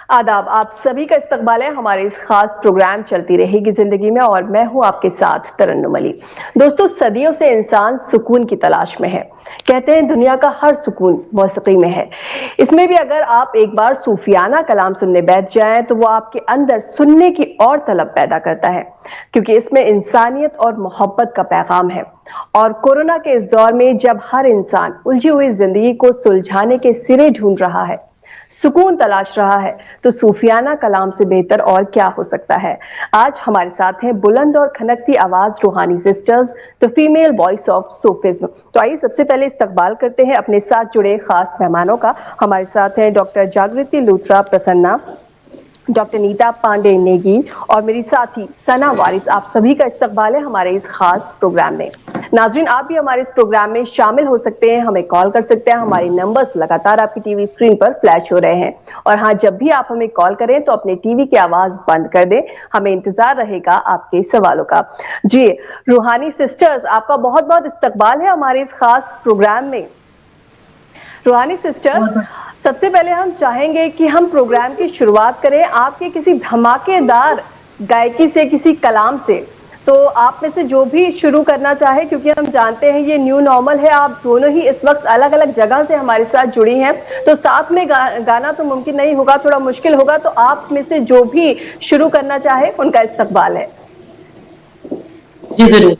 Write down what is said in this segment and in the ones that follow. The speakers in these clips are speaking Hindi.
आदाब, आप सभी का इस्तकबाल है हमारे इस खास प्रोग्राम चलती रहेगी जिंदगी में और मैं हूं आपके साथ तरन्नुम अली। दोस्तों, सदियों से इंसान सुकून की तलाश में है। कहते हैं दुनिया का हर सुकून मौसीकी में है। इसमें भी अगर आप एक बार सूफियाना कलाम सुनने बैठ जाएं तो वो आपके अंदर सुनने की और तलब पैदा करता है, क्योंकि इसमें इंसानियत और मोहब्बत का पैगाम है। और कोरोना के इस दौर में जब हर इंसान उलझी हुई जिंदगी को सुलझाने के सिरे ढूंढ रहा है, सुकून तलाश रहा है, तो सूफियाना कलाम से बेहतर और क्या हो सकता है। आज हमारे साथ हैं बुलंद और खनकती आवाज रूहानी sisters, the female voice of Sufism. तो आइए सबसे पहले इस्तकबाल करते हैं अपने साथ जुड़े खास मेहमानों का। हमारे साथ हैं डॉक्टर जागृति लूथरा प्रसन्ना, डॉक्टर नीता पांडे नेगी और मेरी साथी सना वारिस। आप सभी का इस्तकबाल है हमारे इस खास प्रोग्राम में। नाजरीन, आप भी हमारे इस प्रोग्राम में शामिल हो सकते हैं, हमें कॉल कर सकते हैं। हमारे नंबर्स लगातार आपकी टीवी स्क्रीन पर फ्लैश हो रहे हैं। और हाँ, जब भी आप हमें कॉल करें तो अपने टीवी की आवाज बंद कर दें, हमें इंतजार रहेगा आपके सवालों का। जी, रूहानी सिस्टर्स, आपका बहुत बहुत इस्तकबाल है हमारे इस खास प्रोग्राम में। रूहानी सिस्टर्स, सबसे पहले हम चाहेंगे कि हम प्रोग्राम की शुरुआत करें आपके किसी धमाकेदार गायकी से, किसी कलाम से। तो आप में से जो भी शुरू करना चाहे, क्योंकि हम जानते हैं ये न्यू नॉर्मल है, आप दोनों ही इस वक्त अलग अलग जगह से हमारे साथ जुड़ी हैं, तो साथ में गाना तो मुमकिन नहीं होगा, थोड़ा मुश्किल होगा। तो आप में से जो भी शुरू करना चाहे उनका इस्तकबाल है। जी जरूर।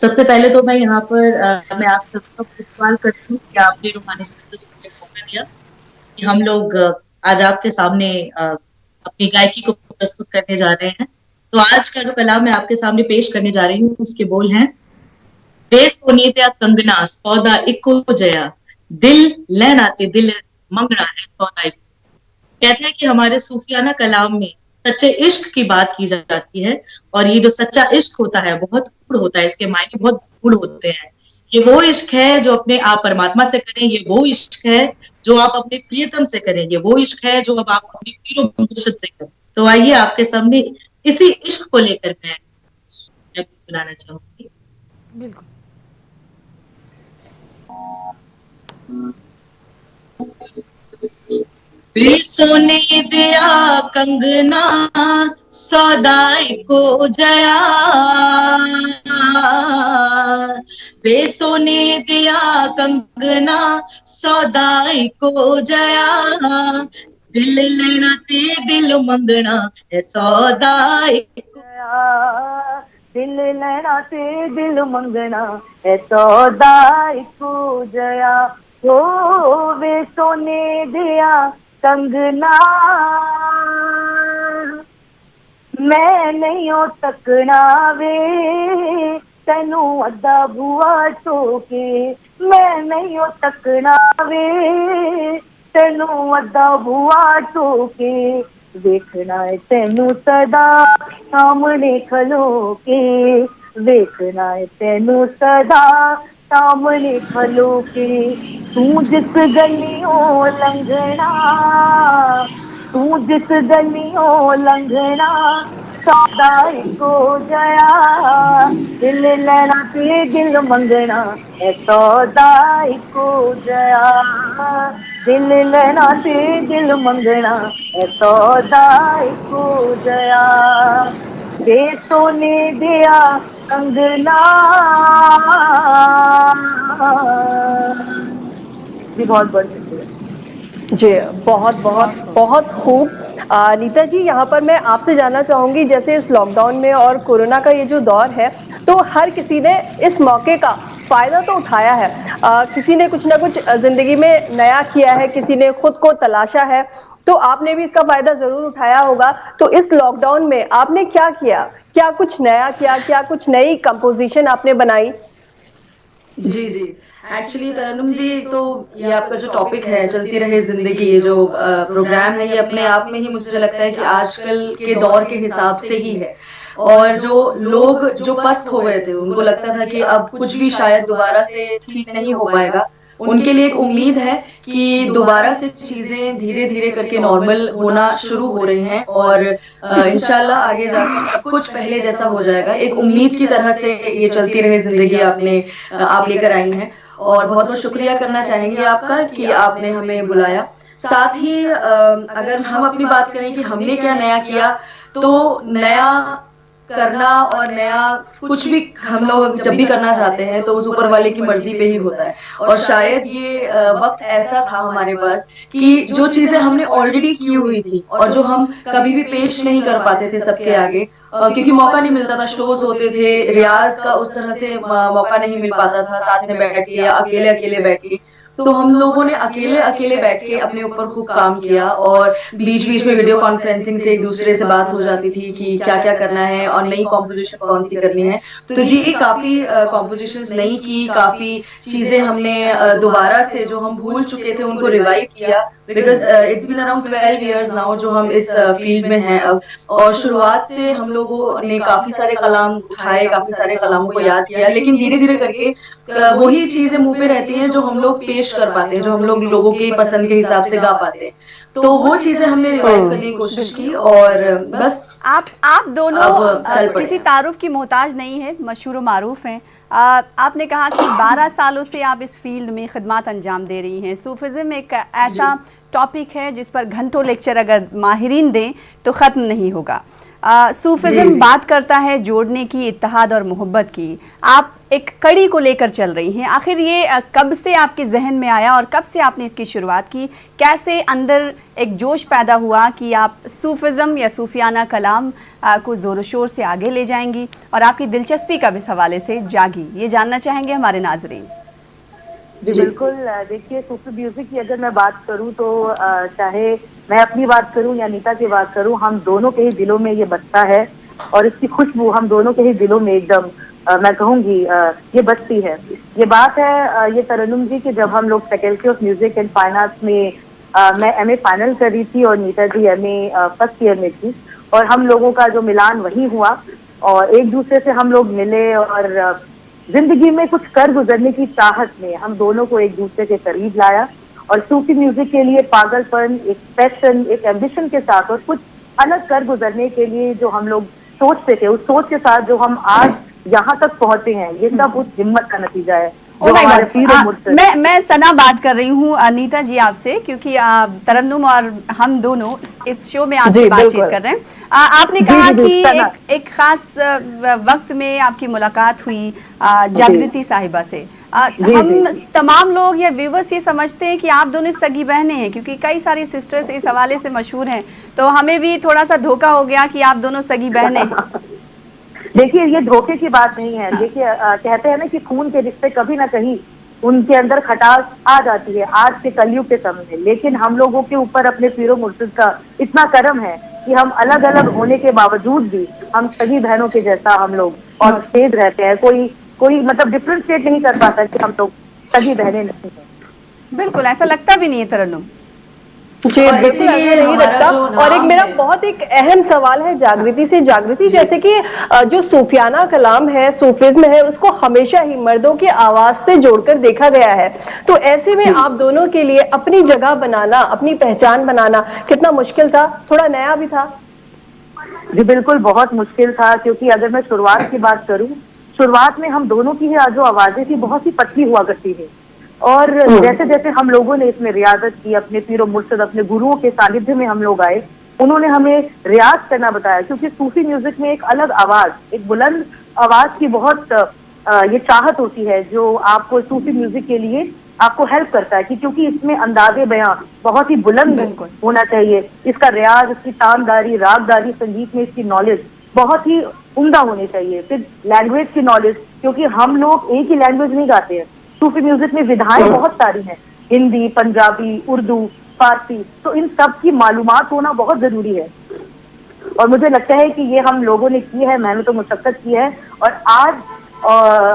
सबसे पहले तो मैं यहाँ पर मैं आप सबका इस्तेमाल करती हूँ कि आपने रूहानी सिस्टर्स को मौका दिया कि हम लोग आज आपके सामने अपनी गायकी को प्रस्तुत करने जा रहे हैं। तो आज का जो कलाम मैं आपके सामने पेश करने जा रही हूँ, उसके बोल हैं, बे सोनीत्या कंगना सौदा इको जया, दिल लहराते दिल मंगना है सौदा इको। कहते हैं कि हमारे सूफियाना कलाम में सच्चे इश्क की बात की जाती है, और ये जो सच्चा इश्क होता है बहुत गूढ़ होता है, इसके मायने बहुत गूढ़ होते हैं। ये वो इश्क है जो अपने आप परमात्मा से करें, ये वो इश्क है जो आप अपने प्रियतम से करें, ये वो इश्क है जो अब आप अपने पीरो मुर्शिद से करें। तो आइए आपके सामने इसी इश्क को लेकर मैं बनाना चाहूंगी। बिल्कुल। सोने दिया कंगना सौदाई को जया, सोने दिया कंगना सौदाई को जया, दिल लेना ते दिल मंगना है सौदाई को जया, दिल लेना ते दिल मंगना है सौदाई को जया। हो वे सोने दिया कंगना मैं नहीं हो तकना वे, तेनू अद्धा बुआ टोके, मैं नहीं हो तकना वे, तेनू अद्धा बुआ टोके, देखना है तेनू सदा सामने खलो के, देखना है तेनू सदा सामने खलो के। तू जिस गलियों लंघना, तू जिस गलियों लंघना सौदाई को जया, दिल लेना ते दिल मंगना है सौदाई को जया, दिल लेना ते दिल मंगना है सौदाई को जया। दे सोने दिया कंगना। जी बहुत बहुत शुक्रिया। जी बहुत बहुत बहुत खूब। नीता जी, यहाँ पर मैं आपसे जानना चाहूंगी, जैसे इस लॉकडाउन में और कोरोना का ये जो दौर है, तो हर किसी ने इस मौके का फायदा तो उठाया है। किसी ने कुछ ना कुछ जिंदगी में नया किया है, किसी ने खुद को तलाशा है, तो आपने भी इसका फायदा जरूर उठाया होगा। तो इस लॉकडाउन में आपने क्या किया, क्या कुछ नया किया, क्या कुछ नई कंपोजिशन आपने बनाई? जी जी, एक्चुअली तरन्नुम जी, तो ये आपका जो टॉपिक है चलती रहे जिंदगी, ये जो प्रोग्राम है, ये अपने आप में ही मुझे लगता है कि आजकल के दौर के हिसाब से ही है। और जो लोग जो पस्त हो गए थे, उनको लगता था कि अब कुछ भी शायद दोबारा से ठीक नहीं हो पाएगा, उनके लिए एक उम्मीद है कि दोबारा से चीजें धीरे धीरे करके नॉर्मल होना शुरू हो रही हैं, और इंशाल्लाह आगे जाकर सब कुछ पहले जैसा हो जाएगा। एक उम्मीद की तरह से ये चलती रहे जिंदगी आप लेकर आई हैं। और बहुत बहुत शुक्रिया करना चाहेंगे आपका कि आपने हमें बुलाया। साथ ही अगर हम अपनी बात करें कि हमने क्या नया किया, तो नया करना और नया कुछ भी हम लोग जब भी करना चाहते हैं तो उस ऊपर वाले की मर्जी पे ही होता है। और शायद ये वक्त ऐसा था हमारे पास कि जो चीजें हमने ऑलरेडी की हुई थी और जो हम कभी भी पेश नहीं कर पाते थे सबके आगे, क्योंकि मौका नहीं मिलता था, शोज होते थे, रियाज का उस तरह से मौका नहीं मिल पाता था साथ में बैठ के या अकेले अकेले बैठ के। तो हम लोगों ने अकेले अकेले बैठ के अपने ऊपर खूब काम किया और बीच बीच में वीडियो कॉन्फ्रेंसिंग से एक दूसरे से बात हो जाती थी कि क्या क्या करना है और नई कॉम्पोजिशन कौन सी करनी है। तो जी काफी कॉम्पोजिशंस नई की, काफी चीजें हमने दोबारा से जो हम भूल चुके थे उनको रिवाइव किया, because it's been around 12 years now जो हम इस फील्ड में हैं अब। और शुरुआत से हम लोगों ने काफी सारे कलाम उठाए, काफी सारे कलामों को याद किया, लेकिन धीरे धीरे करके वही चीजें मुंह पे रहती हैं जो हम लोग पेश कर पाते हैं, जो हम लोग लोगों के पसंद के हिसाब से गा पाते हैं। तो वो चीजें हमने रिवाइव करने की कोशिश की और बस आप दोनों चल पड़े। किसी तारुफ की मोहताज नहीं है, मशहूर मारूफ हैं। आपने कहा कि 12 सालों से आप इस फील्ड में खिदमत अंजाम दे रही हैं। सूफिज़्म एक ऐसा टॉपिक है जिस पर घंटों लेक्चर अगर माहिरीन दें तो ख़त्म नहीं होगा। सूफिज़्म बात करता है जोड़ने की, इत्तेहाद और मोहब्बत की। आप एक कड़ी को लेकर चल रही हैं। आखिर ये कब से आपके जहन में आया और कब से आपने इसकी शुरुआत की? कैसे अंदर एक जोश पैदा हुआ कि आप सूफिज़्म या सूफियाना कलाम को ज़ोर शोर से आगे ले जाएंगी और आपकी दिलचस्पी कब इस हवाले से जागी, ये जानना चाहेंगे हमारे नाजरीन। जी बिल्कुल। देखिए, सूफी म्यूजिक की अगर मैं बात करूं तो चाहे मैं अपनी बात करूं या नीता की बात करूं, हम दोनों के ही दिलों में ये बसता है और इसकी खुशबू हम दोनों के ही दिलों में एकदम मैं कहूंगी ये बसती है। ये बात है ये तरन्नुम जी कि जब हम लोग faculty of music and fine arts में मैं एमए फाइनल कर रही थी और नीता जी एमए फर्स्ट ईयर में थी, और हम लोगों का जो मिलान वही हुआ और एक दूसरे से हम लोग मिले और जिंदगी में कुछ कर गुजरने की चाहत में हम दोनों को एक दूसरे के करीब लाया और सूफी म्यूजिक के लिए पागलपन, एक पैशन, एक एम्बिशन के साथ और कुछ अलग कर गुजरने के लिए जो हम लोग सोचते थे, उस सोच के साथ जो हम आज यहाँ तक पहुंचे हैं, ये सब उस हिम्मत का नतीजा है। मैं सना बात कर रही हूँ अनीता जी आपसे, क्योंकि तरन्नुम और हम दोनों इस शो में आपसे बातचीत कर रहे हैं। आपने कहा कि एक खास वक्त में आपकी मुलाकात हुई जागृति साहिबा से। हम तमाम लोग या व्यूवर्स ये समझते हैं कि आप दोनों सगी बहनें हैं, क्योंकि कई सारी सिस्टर्स इस हवाले से मशहूर हैं, तो हमें भी थोड़ा सा धोखा हो गया कि आप दोनों सगी बहनें। देखिए, ये धोखे की बात नहीं है। देखिए, कहते हैं ना कि खून के रिश्ते कभी ना कहीं उनके अंदर खटास आ जाती है आज के कलयुग के समय में, लेकिन हम लोगों के ऊपर अपने पीरो मुर्शिद का इतना करम है कि हम अलग अलग होने के बावजूद भी हम सभी बहनों के जैसा हम लोग और स्टेज रहते हैं। कोई मतलब डिफ्रेंशिएट नहीं कर पाता कि हम लोग सगी बहनें नहीं हैं। बिल्कुल ऐसा लगता भी नहीं है तरन्नुम जी, बिल्कुल ऐसा नहीं लगता। और एक मेरा बहुत एक अहम सवाल है जागृति से। जागृति, जैसे कि जो सूफियाना कलाम है, सूफिज्म है, उसको हमेशा ही मर्दों की आवाज से जोड़कर देखा गया है, तो ऐसे में आप दोनों के लिए अपनी जगह बनाना, अपनी पहचान बनाना कितना मुश्किल था? थोड़ा नया भी था? जी बिल्कुल, बहुत मुश्किल था, क्योंकि अगर मैं शुरुआत की बात करूं, शुरुआत में हम दोनों की जो आवाजें थी बहुत ही पतली हुआ करती थी और जैसे जैसे हम लोगों ने इसमें रियाजत की, अपने पीरो मुर्शिद, अपने गुरुओं के सानिध्य में हम लोग आए, उन्होंने हमें रियाज करना बताया, क्योंकि सूफी म्यूजिक में एक अलग आवाज, एक बुलंद आवाज की बहुत ये चाहत होती है जो आपको सूफी म्यूजिक के लिए आपको हेल्प करता है कि क्योंकि इसमें अंदाजे बयां बहुत ही बुलंद होना चाहिए, इसका रियाज, इसकी तानदारी, रागदारी, संगीत में इसकी नॉलेज बहुत ही उम्दा होनी चाहिए। फिर लैंग्वेज की नॉलेज, क्योंकि हम लोग एक ही लैंग्वेज नहीं गाते हैं, सूफी म्यूजिक में विधाएं बहुत सारी हैं, हिंदी, पंजाबी, उर्दू, फारसी, तो इन सब की मालूमात होना बहुत जरूरी है। और मुझे लगता है कि ये हम लोगों ने की है, मेहनत और मुशक्कत की है, और आज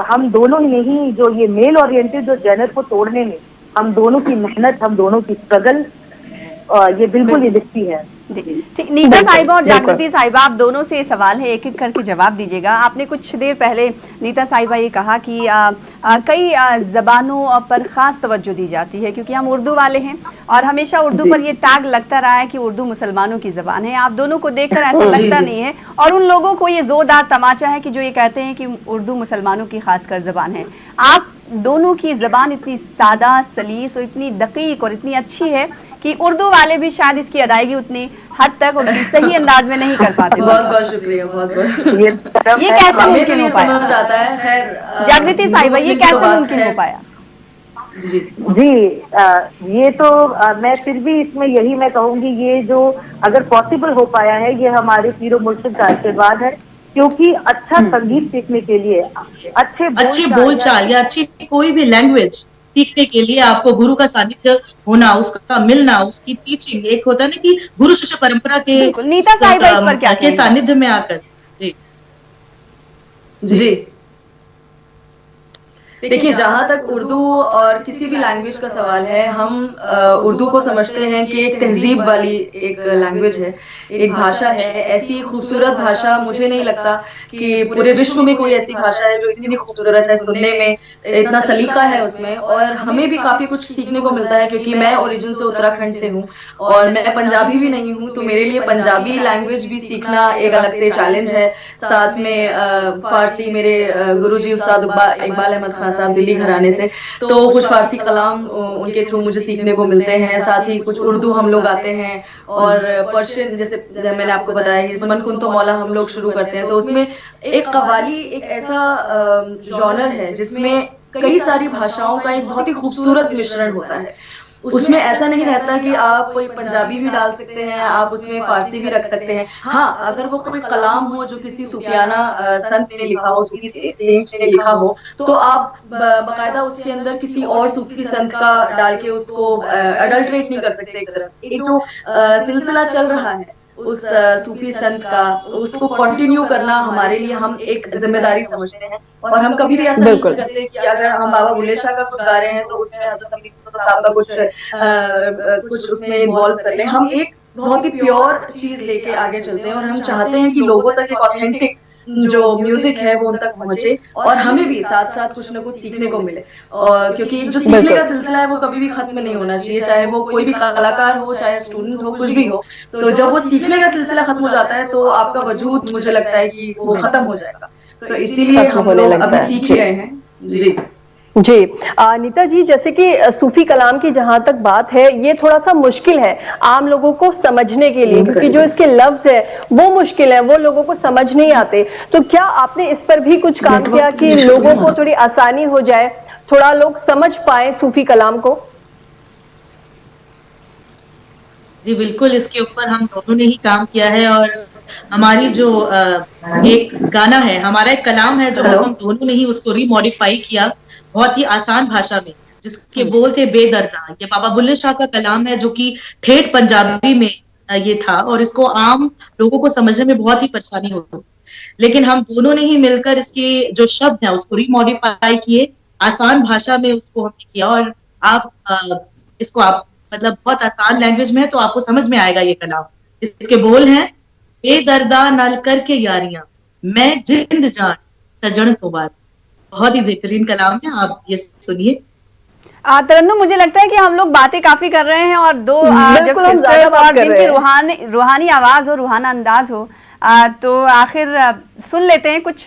हम दोनों ही नहीं, जो ये मेल ओरिएंटेड जो जेनर को तोड़ने में हम दोनों की मेहनत, हम दोनों की स्ट्रगल ये बिल्कुल ये दिखती है। जी ठीक। नीता साहिबा और जागृति साहिबा, आप दोनों से सवाल है, एक एक करके जवाब दीजिएगा। आपने कुछ देर पहले नीता साहिबा ये कहा कि कई ज़बानों पर ख़ास तवज्जो दी जाती है क्योंकि हम उर्दू वाले हैं और हमेशा उर्दू पर ये टैग लगता रहा है कि उर्दू मुसलमानों की ज़बान है। आप दोनों को देखकर ऐसा लगता नहीं है और उन लोगों को ये ज़ोरदार तमाचा है कि जो ये कहते हैं कि उर्दू मुसलमानों की खासकर ज़बान है। आप दोनों की ज़बान इतनी सादा सलीस और इतनी दकीक और इतनी अच्छी है कि उर्दू वाले भी शायद इसकी अदायगी उतनी हद तक और सही अंदाज में नहीं कर पाते। बहुत बहुत शुक्रिया, बहुत बहुत। ये कैसे मुमकिन हो पाया? समझ आता है। खैर जागृति साहिबा, ये कैसे मुमकिन हो पाया? जी ये तो मैं फिर भी इसमें यही मैं कहूंगी, ये जो अगर पॉसिबल हो पाया है ये हमारे पीरो मुर्शिद का आशीर्वाद है, क्योंकि अच्छा संगीत सीखने के लिए अच्छे बोलचाल या अच्छी कोई भी लैंग्वेज सीखने के लिए आपको गुरु का सानिध्य होना, उसका मिलना, उसकी टीचिंग, एक होता है ना कि गुरु शिष्य परंपरा के नीता साहिबा इस पर क्या के सानिध्य में आकर। जी जी देखिए, जहां तक उर्दू और किसी भी लैंग्वेज का सवाल है, हम उर्दू को समझते हैं कि एक तहजीब वाली एक लैंग्वेज है, एक भाषा है। ऐसी खूबसूरत भाषा मुझे नहीं लगता कि पूरे विश्व में कोई ऐसी भाषा है जो इतनी खूबसूरत है, सुनने में इतना सलीका है उसमें, और हमें भी काफी कुछ सीखने को मिलता है क्योंकि मैं ओरिजिन से उत्तराखंड से हूँ और मैं पंजाबी भी नहीं हूँ, तो मेरे लिए पंजाबी लैंग्वेज भी सीखना एक अलग से चैलेंज है। साथ में फारसी, मेरे गुरुजी उस्ताद इकबाल अहमद खान साहब दिल्ली घराने से, तो कुछ फारसी कलाम उनके थ्रू मुझे सीखने को मिलते हैं। साथ ही कुछ उर्दू हम लोग आते हैं और पर्शियन, जैसे मैंने आपको बताया कि मन कुन तो मौला हम लोग शुरू करते हैं, तो उसमें एक कव्वाली एक ऐसा जॉनर है जिसमें कई सारी भाषाओं का एक बहुत ही खूबसूरत मिश्रण होता है। उसमें ऐसा नहीं रहता कि आप कोई पंजाबी भी डाल सकते हैं, आप उसमें फारसी भी रख सकते हैं। हाँ, अगर वो कोई कलाम हो जो किसी सूफियाना संत ने लिखा हो, सूफी सेंट ने लिखा हो, तो आप बाकायदा उसके अंदर किसी और सूफी संत का डाल के उसको अडल्ट्रेट नहीं कर सकते। एक तरह से एक जो सिलसिला चल रहा है उस सूफी संत का, उसको कंटिन्यू करना हमारे लिए हम एक जिम्मेदारी समझते हैं। और हम कभी भी ऐसा नहीं करते कि अगर हम बाबा बुल्ले शाह का कुछ गा रहे हैं तो उसमें हज़रत अमीर साहब का कुछ उसमें इन्वॉल्व कर लें। हम एक बहुत ही प्योर चीज लेके आगे चलते हैं और हम चाहते हैं कि लोगों तक एक ऑथेंटिक जो म्यूजिक है वो उन तक पहुंचे और हमें भी साथ साथ कुछ ना कुछ सीखने को मिले। और क्योंकि जो सीखने का सिलसिला है वो कभी भी खत्म नहीं होना चाहिए, चाहे वो कोई भी कलाकार हो, चाहे स्टूडेंट हो, कुछ भी हो। तो जब वो सीखने का सिलसिला खत्म हो जाता है तो आपका वजूद, मुझे लगता है कि वो खत्म हो जाएगा। तो इसीलिए हम लोग अभी सीख रहे हैं। जी जी नीता जी, जैसे कि सूफी कलाम की जहां तक बात है, ये थोड़ा सा मुश्किल है आम लोगों को समझने के लिए, क्योंकि जो इसके लफ्ज है वो मुश्किल है, वो लोगों को समझ नहीं आते। तो क्या आपने इस पर भी कुछ काम किया कि लोगों को थोड़ी आसानी हो जाए, थोड़ा लोग समझ पाए सूफी कलाम को? जी बिल्कुल, इसके ऊपर हम दोनों ने ही काम किया है और हमारी जो एक गाना है, हमारा एक कलाम है जो हम दोनों ने ही उसको रीमॉडिफाई किया बहुत ही आसान भाषा में, जिसके बोल थे बेदर्दा। ये बाबा बुल्ले शाह का कलाम है जो कि ठेठ पंजाबी में ये था और इसको आम लोगों को समझने में बहुत ही परेशानी होती, लेकिन हम दोनों ने ही मिलकर इसके जो शब्द हैं उसको रीमॉडिफाई किए, आसान भाषा में उसको हमने किया। और आप इसको आप मतलब बहुत आसान लैंग्वेज में है तो आपको समझ में आएगा ये कलाम। इसके बोल हैं, बेदर्दा नल करके यारियां, मैं जिंद जान सजन तो बात। बहुत ही बेहतरीन कलाम है, आप ये सुनिए। तरन्नुम, मुझे लगता है कि हम लोग बातें काफी कर रहे हैं और दो जब सिस्टर्स और जिनकी रूहानी आवाज हो, रूहाना अंदाज हो, तो आखिर सुन लेते हैं, कुछ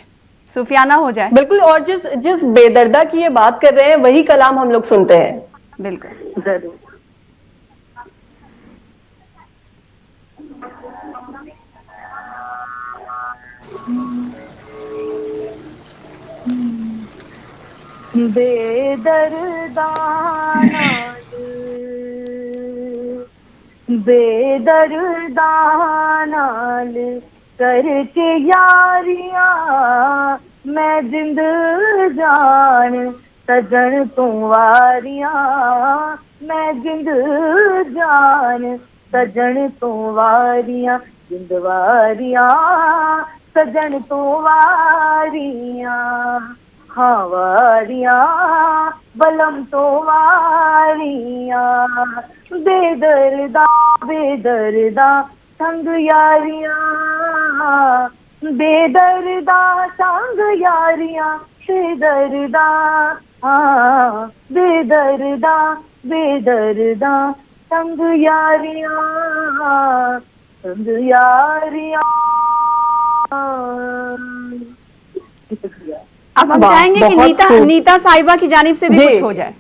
सूफियाना हो जाए। बिल्कुल, और जिस बेदर्दा की ये बात कर रहे हैं वही कलाम हम लोग सुनते हैं। बिल्कुल जरूर। बेदर्दा नाल करके यारियां, मैं जिंद जान सजन तू वारियां, मैं जिंद जान सजन तू वारियां, जिंद वारियां सजन तू वारियां, हाँ वारियां बलम तो वारियां, बेदर्दा बेदर्दा संग यारियां, बेदर्दा संग यारियां, बेदर्दा, हाँ बेदर्दा, बेदर्दा संग यारियां, संग यारियां। अब हम वाह, चाहेंगे कि बहुत नीता खूब। नीता साहिबा की जानिब से भी जी। कुछ हो जाए।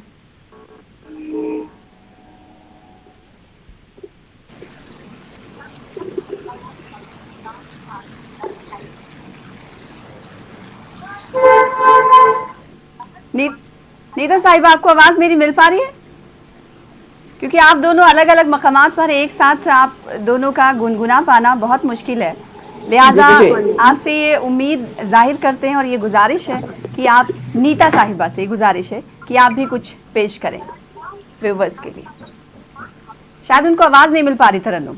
नी, नीता साहिबा, आपको आवाज मेरी मिल पा रही है? क्योंकि आप दोनों अलग अलग मकामात पर एक साथ आप दोनों का गुनगुना पाना बहुत मुश्किल है, लिहाजा आपसे ये उम्मीद जाहिर करते हैं और ये गुजारिश है कि आप, नीता साहिबा से गुजारिश है कि आप भी कुछ पेश करें व्यूवर्स के लिए। शायद उनको आवाज नहीं मिल पा रही तरन्नुम।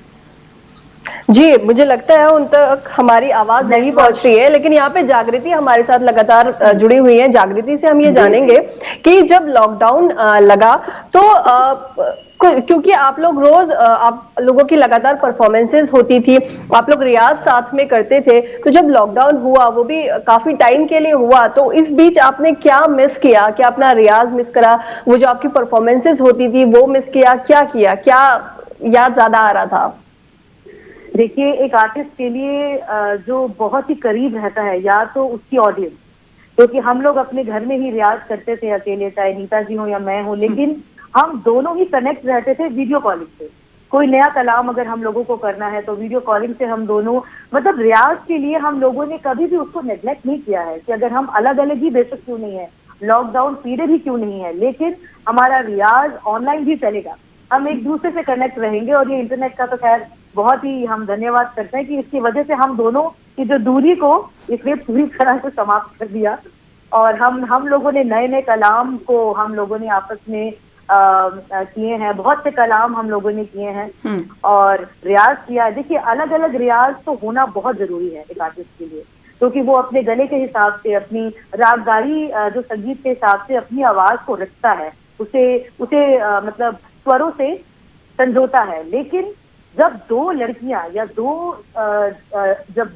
जी, मुझे लगता है उन तक हमारी आवाज नहीं पहुंच रही है, लेकिन यहाँ पे जागृति हमारे साथ लगातार जुड़ी हुई है। जागृति से हम ये जानेंगे कि जब लॉकडाउन लगा तो क्योंकि आप लोग रोज आप लोगों की लगातार परफॉर्मेंसेस होती थी, आप लोग रियाज साथ में करते थे, तो जब लॉकडाउन हुआ वो भी काफी टाइम के लिए हुआ, तो इस बीच आपने क्या मिस किया? क्या अपना रियाज मिस करा? वो जो आपकी परफॉर्मेंसेस होती थी वो मिस किया? क्या याद ज्यादा आ रहा था? देखिए, एक आर्टिस्ट के लिए जो बहुत ही करीब रहता है या तो उसकी ऑडियंस, क्योंकि हम लोग अपने घर में ही रियाज करते थे अकेले, चाहे नीता जी हो या मैं हूँ, लेकिन हम दोनों ही कनेक्ट रहते थे वीडियो कॉलिंग से। कोई नया कलाम अगर हम लोगों को करना है तो वीडियो कॉलिंग से हम दोनों, मतलब रियाज के लिए हम लोगों ने कभी भी उसको नेग्लेक्ट नहीं किया है कि अगर हम अलग अलग ही बेशक क्यों नहीं है, लॉकडाउन पीरियड ही क्यों नहीं है, लेकिन हमारा रियाज ऑनलाइन भी चलेगा, हम एक दूसरे से कनेक्ट रहेंगे। और ये इंटरनेट का तो खैर बहुत ही हम धन्यवाद करते हैं कि इसकी वजह से हम दोनों की जो दूरी को इसने पूरी तरह से समाप्त कर दिया। और हम लोगों ने नए नए कलाम को हम लोगों ने आपस में किए हैं, बहुत से कलाम हम लोगों ने किए हैं और रियाज किया। देखिए, अलग अलग रियाज तो होना बहुत जरूरी है एक आर्टिस्ट के लिए, क्योंकि वो अपने गले के हिसाब से, अपनी रागदारी जो संगीत के हिसाब से अपनी आवाज को रखता है, उसे मतलब स्वरों से संजोता है। लेकिन जब दो लड़कियां या जब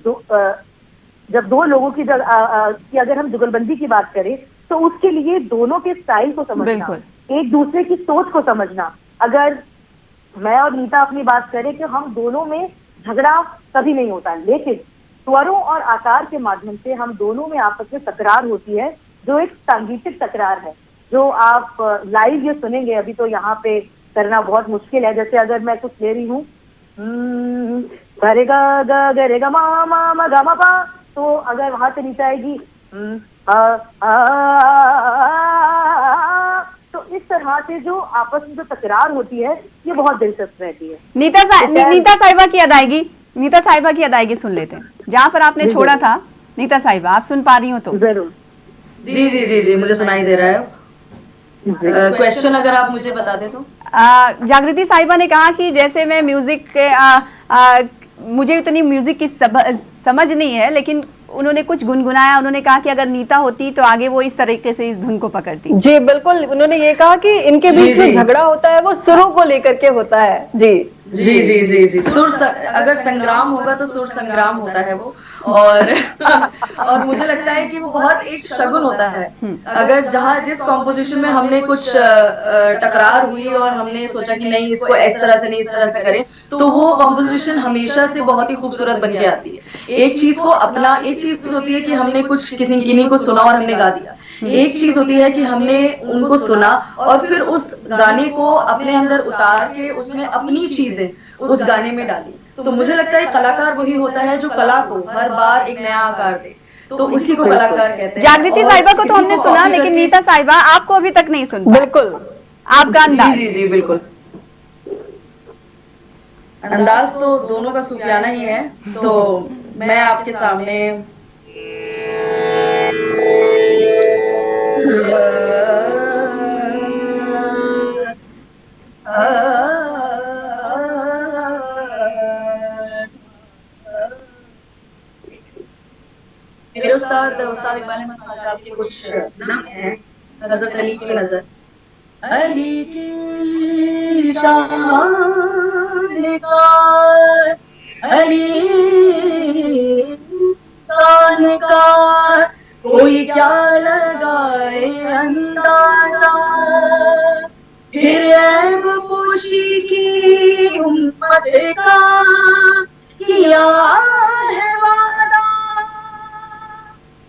दो लोगों की अगर हम जुगलबंदी की बात करें तो उसके लिए दोनों के स्टाइल को समझना, एक दूसरे की सोच को समझना। अगर मैं और नीता अपनी बात करें कि हम दोनों में झगड़ा कभी नहीं होता, लेकिन स्वरों और आकार के माध्यम से हम दोनों में आपस में तकरार होती है, जो एक सांगीतिक तकरार है, जो आप लाइव ये सुनेंगे। अभी तो यहाँ पे करना बहुत मुश्किल है। जैसे अगर मैं कुछ ले रही हूँ गरेगा ग गरेगा मा मा मा गा मा पा, तो अगर वहां से नीचे आएगी तो इस तरह से जो आपस में जो तकरार होती है ये बहुत दिलचस्प रहती है। नीता साहिबा की अदायगी सुन लेते हैं जहाँ पर आपने छोड़ा था। नीता साहिबा, आप सुन पा रही हो तो? जरूर। जी जी जी जी, मुझे सुनाई दे रहा है। क्वेश्चन अगर आप मुझे बता दें तो। जागृति साहिबा ने कहा कि जैसे मैं म्यूजिक के मुझे इतनी म्यूजिक की समझ नहीं है, लेकिन उन्होंने कुछ गुनगुनाया। उन्होंने कहा कि अगर नीता होती तो आगे वो इस तरीके से इस धुन को पकड़ती। जी बिल्कुल, उन्होंने ये कहा कि इनके बीच जो झगड़ा होता है वो सुरों को लेकर के होता है। जी जी जी जी जी, सुर अगर संग्राम होगा तो सुर संग्राम होता है वो। और मुझे लगता है कि वो बहुत एक शगुन होता है। अगर जहाँ जिस कॉम्पोजिशन में हमने कुछ टकरार हुई और हमने सोचा कि नहीं इसको इस तरह से नहीं इस तरह से करें, तो वो कॉम्पोजिशन हमेशा से बहुत ही खूबसूरत बन के आती है। एक चीज को अपना, एक चीज होती है कि हमने कुछ किन्हीं को सुना और हमने गा दिया, एक चीज होती है कि हमने उनको सुना और फिर उस गाने को अपने अंदर उतार के उसमें अपनी चीजें उस गाने में डाली। तो मुझे लगता है कलाकार वही होता है जो कला को हर बार एक नया आकार दे, तो उसी को कलाकार कहते हैं। जागृति साहिबा को तो हमने सुना, लेकिन नीता साहिबा आपको अभी तक नहीं सुन। बिल्कुल, आपका अंदाज। जी जी बिल्कुल, अंदाज तो दोनों का सूफियाना ही है। तो मैं आपके सामने मेरे उस्ताद इकबाल अहमद खान साहब के कुछ नफ्स हैं। हज़रत अली की नजर, अली की शान का अली इंसान का कोई क्या लगाए अंदाजा, फिर ऐब पोशी की उम्मत का किया है वादा,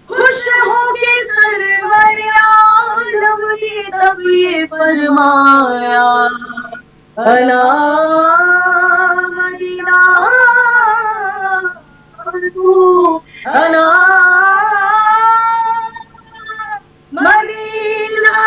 खुश होके सरवर आलम ने तब ये फरमाया, अला मदीना तू अला मदीना,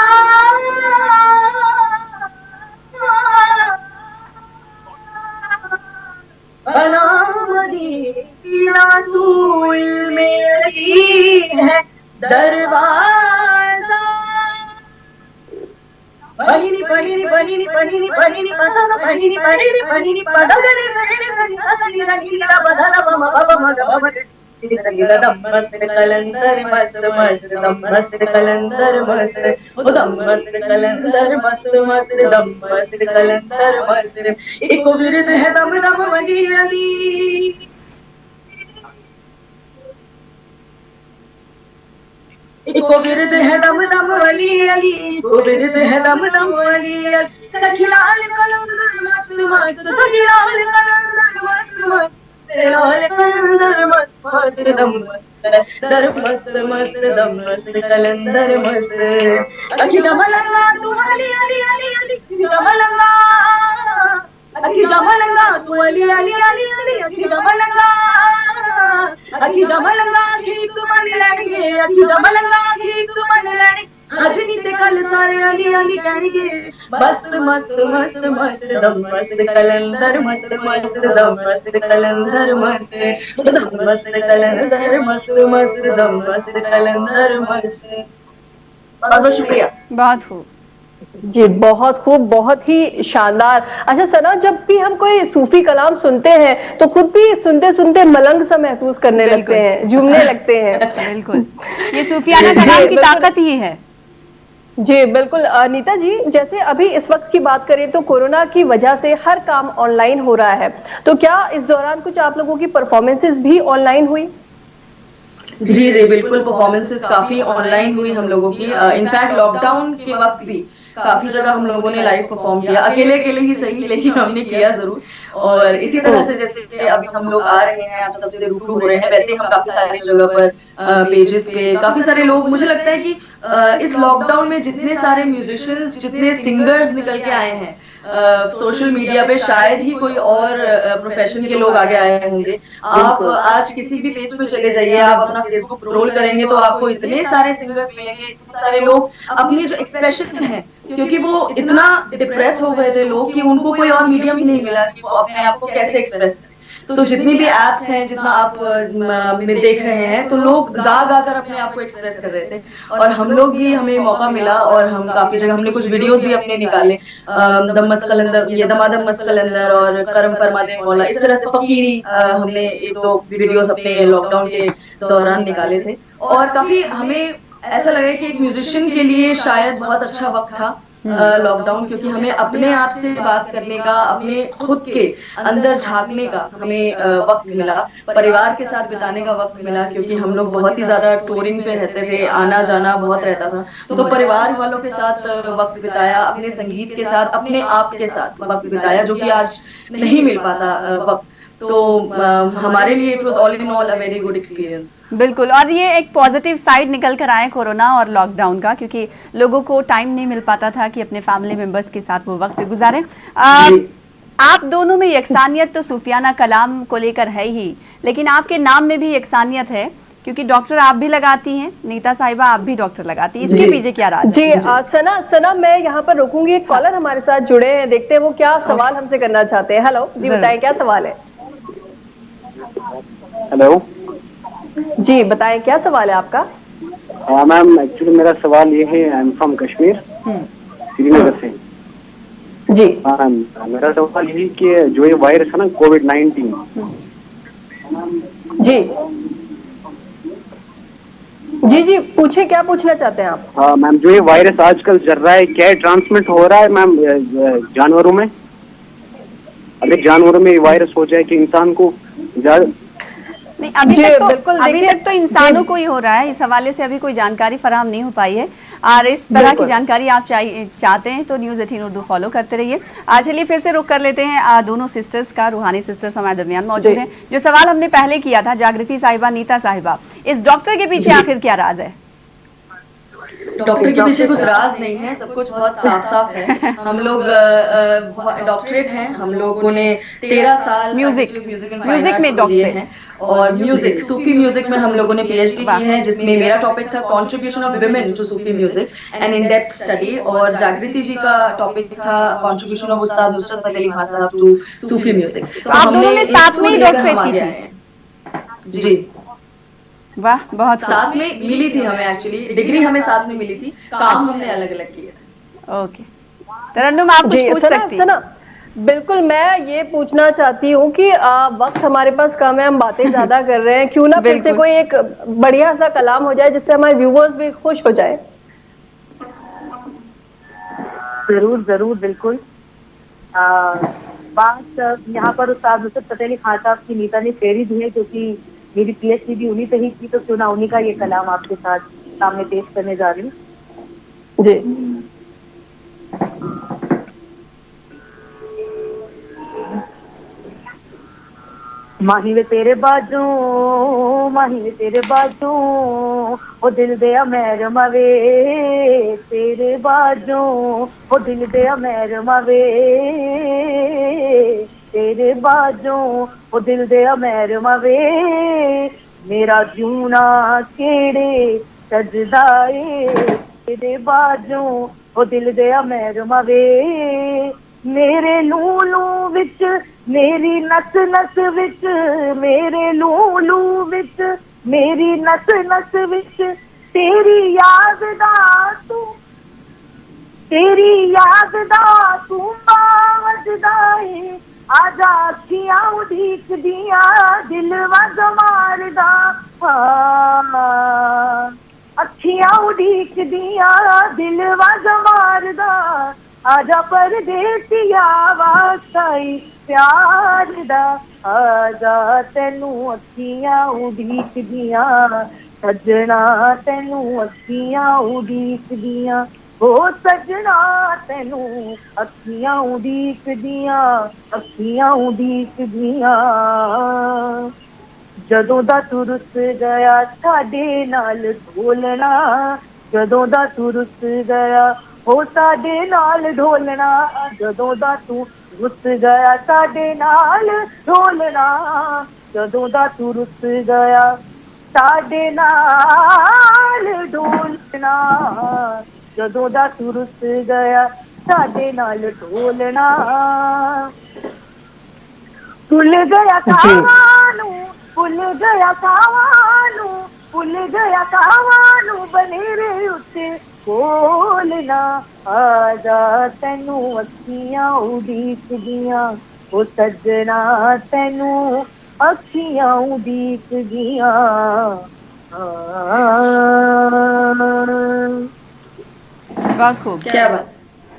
अला मदीना तू इल्मे अली है दरवाजा, पनीनी पनीनी पनीनी पनीनी पनीनी पसंद पनीनी पनीनी पनीनी पदगरे सगरे सगरे सगरे रंगीला बधाना बम बम बम दम मस्त कलंदर मस्त मस्त दम मस्त कलंदर मस्त दम मस्त कलंदर मस्त मस्त दम मस्त कलंदर मस्त, एक विरद है दम दम वली अली, को विरद है दम दम वली अली, को विरद है दम दम वली अली, सखिलाल कलंदर मस्त मस्त, सखिलाल कलंदर मस्त मस्त, लाल कलंदर मस्त मस्त दम दर मस्त मस्त दम मस्त कलंदर मस्त, अखी जमलंगा तू अली अली अली अली, जमलंगा अखी जमलंगा तू अली अली अली अली, अखी जमलंगा अखी जमलंगा गीत बन लैणगे, अखी जमलंगा गीत बन लैणगे, अज नी ते कल सारे अली अली कहणगे, मस्त मस्त मस्त मस्त दम मस्त कलंदर मस्त मस्त दम मस्त कलंदर मस्त, दम मस्त कलंदर मस्त मस्त दम मस्त कलंदर मस्त। बहुत बहुत शुक्रिया। बहुत खूब जी, बहुत खूब, बहुत ही शानदार। अच्छा सना, जब भी हम कोई सूफी कलाम सुनते हैं तो खुद भी सुनते सुनते मलंग सा महसूस करने लगते हैं, झूमने लगते हैं। बिल्कुल, ये सूफियाना कलाम की ताकत ही है। जी बिल्कुल। नीता जी, जैसे अभी इस वक्त की बात करें तो कोरोना की वजह से हर काम ऑनलाइन हो रहा है, तो क्या इस दौरान कुछ आप लोगों की परफॉर्मेंसेस भी ऑनलाइन हुई? जी जी बिल्कुल, परफॉर्मेंसेस काफी ऑनलाइन हुई हम लोगों की। इनफैक्ट लॉकडाउन के वक्त भी काफी जगह हम लोगों ने लाइव परफॉर्म किया, अकेले अकेले ही सही लेकिन हमने किया जरूर। और इसी तरह से जैसे अभी हम लोग आ रहे हैं, आप सबसे रूबरू हो रहे हैं, वैसे हम काफी सारी जगह पर पेजेस पे काफी सारे लोग, मुझे लगता है कि इस लॉकडाउन में जितने सारे म्यूजिशियंस, जितने सिंगर्स निकल के आए हैं सोशल मीडिया पे, शायद ही कोई और प्रोफेशन के लोग आगे आए होंगे। आप आज किसी भी पेज पे चले जाइए, आप अपना फेसबुक रोल करेंगे तो आपको इतने सारे सिंगर्स मिलेंगे, इतने सारे लोग अपनी जो एक्सप्रेशन है, क्योंकि वो इतना डिप्रेस हो गए थे लोग कि उनको कोई और मीडियम ही नहीं मिला कि वो अपने आप को कैसे एक्सप्रेस करें। तो जितनी भी एप्स हैं, जितना आप में देख रहे हैं, तो लोग गा गा कर अपने आप को एक्सप्रेस कर रहे थे, और हम लोग भी, हमें मौका मिला और हम काफी जगह हमने कुछ वीडियोस भी अपने निकाले, दमस कलंदर, ये दमादम मस कलंदर और करम फरमा दे मौला, इस तरह से फकीरी हमने एक दो वीडियोस अपने लॉकडाउन के दौरान निकाले थे। और काफी हमें ऐसा लगा कि एक म्यूजिशियन के लिए शायद बहुत अच्छा वक्त था लॉकडाउन, क्योंकि हमें अपने आप से बात करने का, अपने खुद के अंदर झांकने का हमें वक्त मिला, परिवार के साथ बिताने का वक्त मिला, क्योंकि हम लोग बहुत ही ज्यादा टूरिंग पे रहते थे, आना जाना बहुत रहता था, तो परिवार वालों के साथ वक्त बिताया, अपने संगीत के साथ, अपने आप के साथ वक्त बिताया, जो कि आज नहीं मिल पाता वक्त। तो हमारे लिए it was all in all a very good experience. बिल्कुल, और ये एक पॉजिटिव साइड निकल कर आए कोरोना और लॉकडाउन का, क्योंकि लोगों को टाइम नहीं मिल पाता था कि अपने फैमिली मेंबर्स के साथ वो वक्त गुजारें। आप दोनों में यकसानियत तो सूफियाना कलाम को लेकर है ही, लेकिन आपके नाम में भी यकसानियत है, क्योंकि डॉक्टर आप भी लगाती हैं, नीता साहिबा आप भी डॉक्टर लगाती हैं, इसके पीछे क्या राज? जी सना मैं यहाँ पर रुकूंगी, एक कॉलर हमारे साथ जुड़े हैं, देखते हैं वो क्या सवाल हमसे करना चाहते हैं। हेलो जी, बताएं क्या सवाल है? हेलो जी बताएं क्या सवाल है आपका? हाँ मैम, एक्चुअली मेरा सवाल ये है, I am from Kashmir, Srinagar से। जी हाँ मैम, मेरा सवाल यही कि जो ये वायरस है ना कोविड-19, जी जी जी पूछे, क्या पूछना चाहते हैं आप? हाँ मैम, जो ये वायरस आजकल चल रहा है, क्या ट्रांसमिट हो रहा है मैम जानवरों में? अगर जानवरों में ये वायरस हो जाए कि इंसान को नहीं, अभी जी, तक तो बिल्कुल, अभी देखिए, तक तो इंसानों को ही हो रहा है। इस हवाले से अभी कोई जानकारी फराहम नहीं हो पाई है। और इस तरह की बिल्कुल। जानकारी आप चाहते हैं तो न्यूज़ 18 उर्दू फॉलो करते रहिए। चलिए फिर से रुक कर लेते हैं दोनों सिस्टर्स का। रूहानी सिस्टर्स हमारे दरमियान मौजूद जी। हैं। जो सवाल हमने पहले किया था, जागृति साहिबा, नीता साहिबा, इस डॉक्टर के पीछे आखिर क्या राज है? डॉक्टर के पीछे कुछ राज नहीं है, सब कुछ बहुत साफ साफ है। हम लोग डॉक्टरेट हैं, हम लोगों ने 13 साल म्यूजिक म्यूजिक में डॉक्टरेट हैं। और म्यूजिक, सूफी म्यूजिक में हम लोगों ने पीएचडी की है, जिसमें मेरा टॉपिक था contribution of women to Sufi music and in depth study. और जागृति जी का टॉपिक था कंट्रीब्यूशन ऑफ उस्ताद नुसरत फतेह अली खान साहब टू सूफी म्यूजिक। तो आप दोनों ने साथ में ही डॉक्टरेट की थी? जी, वाह, बहुत साथ में मिली थी हमें, एक्चुअली डिग्री हमें साथ में मिली थी, काम हमने अलग अलग किए थे। ओके, तरन्नुम आप कुछ पूछ सकती हैं? बिल्कुल, मैं ये पूछना चाहती हूँ कि वक्त हमारे पास कम है, हम बातें ज्यादा कर रहे हैं, क्यों ना फिर से कोई एक बढ़िया सा कलाम हो जाए जिससे हमारे व्यूवर्स भी खुश हो जाए। जरूर जरूर, बिल्कुल। बात यहाँ पर उस्ताद नुसरत फतेह अली खान साहब की नीता ने शेरी दी है, क्योंकि मेरी पीएचडी भी उन्हीं से ही की, तो क्यों ना उन्हीं का ये कलाम आपके साथ सामने पेश करने जा रही हूँ। जी। माही वे तेरे बाजू, माही वे तेरे बाजू, ओ दिल दे मेर मवे, तेरे बाजू, ओ दिल दे मेर मवे, तेरे बाजू, ओ दिल दे मेर मवे, मेरा जूना केड़े सजदाए, तेरे बाजू, ओ दिल दे मेर मवे, मेरे लूलू विच, मेरी नस नस विच, मेरे लूलू विच, मेरी नस नस विच, तेरी याद दा तू, तेरी याद दा तू वजदा है, आजा अखियां उड़ीक दिया, दिल वज मारदा, अखियां उड़ीक दिया, दिल वज मारदा, आजा परदेसिया वासाई प्यार दा, आजा तेनू अखियां उड़ीक दिया, सजना तेनू अखियां उड़ीक दिया, ओ सजना तेनू अखियां उड़ीक दिया, अखियां उड़ीक दिया, जदों दा तू रुस गया साडे नाल ढोलना, जदों दा तू रुस गया हो साडे नाल ढोलना, जदों दा तू रुस गया साडे नाल ढोलना, जदों दा तू रुस गया साडे नाल ढोलना, जदों दा तू रुस गया साडे नाल ढोलना, भुल गया कावानू, भुल गया कावानू, भुल गया कावानू, बनेरे उत्ते बोलना, आजा तेनू अखियां उड़ीक दिया, ओ सजना तेनू अखियां उड़ीक दिया। बहुत खूब, क्या बात,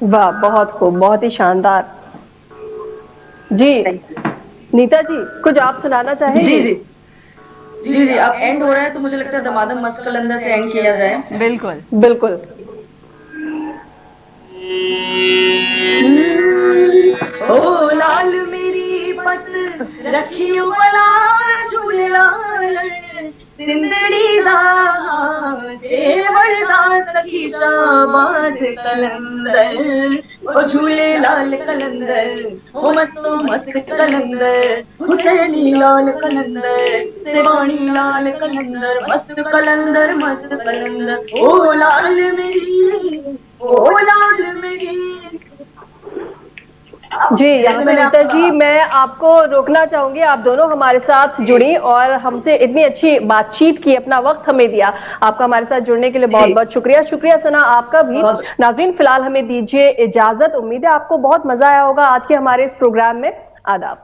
वाह, बहुत खूब, बहुत ही शानदार। जी नीता जी, कुछ आप सुनाना चाहेंगे? जी जी जी जी, अब एंड हो रहा है तो मुझे लगता है दमादम मस्त कलंदर से एंड किया जाए। बिल्कुल बिल्कुल। ओ लाल मेरी पत रखियो भला झूले लाल, सिंदड़ी दा सेवड़ दा सखी शाबाज कलंदर, ओ झूले लाल कलंदर, ओ मस्तो मस्त कलंदर, हुसैनी लाल कलंदर, सेवानी लाल कलंदर, मस्त कलंदर, मस्त कलंदर, ओ लाल मेरी, ओ लाल मेरी। जी, यहाँ पे नीता जी, मैं आपको रोकना चाहूंगी, आप दोनों हमारे साथ जुड़ी और हमसे इतनी अच्छी बातचीत की, अपना वक्त हमें दिया, आपका हमारे साथ जुड़ने के लिए बहुत बहुत शुक्रिया। शुक्रिया सना आपका भी। नाज़रीन, फिलहाल हमें दीजिए इजाजत। उम्मीद है आपको बहुत मजा आया होगा आज के हमारे इस प्रोग्राम में। आदाब।